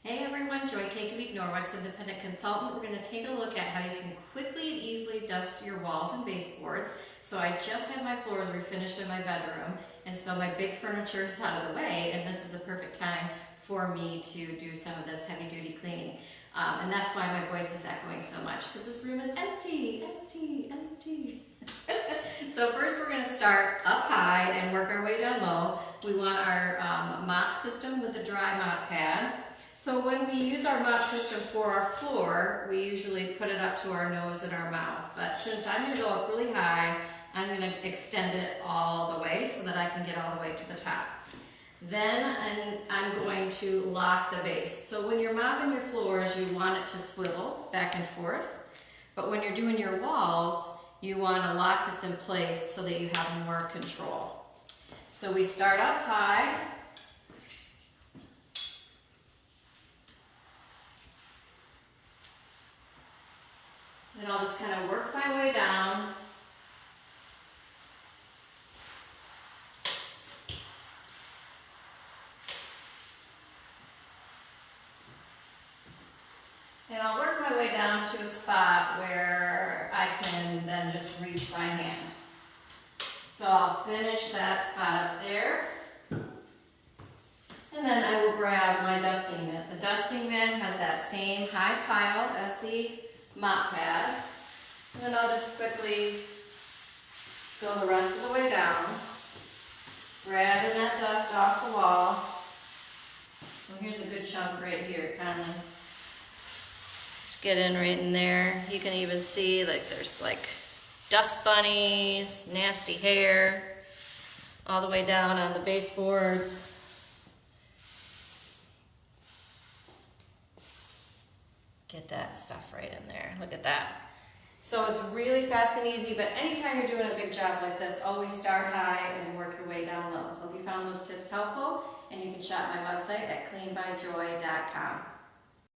Hey everyone, Joy K. Norwex Independent Consultant. We're going to take a look at how you can quickly and easily dust your walls and baseboards. So I just had my floors refinished in my bedroom, and so my big furniture is out of the way, and this is the perfect time for me to do some of this heavy duty cleaning. And that's why my voice is echoing so much, because this room is empty, empty, empty. So first we're going to start up high and work our way down low. We want our mop system with the dry mop pad. So when we use our mop system for our floor, we usually put it up to our nose and our mouth. But since I'm going to go up really high, I'm going to extend it all the way so that I can get all the way to the top. Then I'm going to lock the base. So when you're mopping your floors, you want it to swivel back and forth. But when you're doing your walls, you want to lock this in place so that you have more control. So we start up high. And I'll just kind of work my way down. And I'll work my way down to a spot where I can then just reach my hand. So I'll finish that spot up there. And then I will grab my dusting mitt. The dusting mitt has that same high pile as the mop pad. And then I'll just quickly go the rest of the way down, grabbing that dust off the wall. Well, here's a good chunk right here, kind of. Just get in right in there. You can even see like there's like dust bunnies, nasty hair, all the way down on the baseboards. Get that stuff right in there. Look at that. So it's really fast and easy, but anytime you're doing a big job like this, always start high and work your way down low. Hope you found those tips helpful, and you can shop my website at cleanbyjoy.com.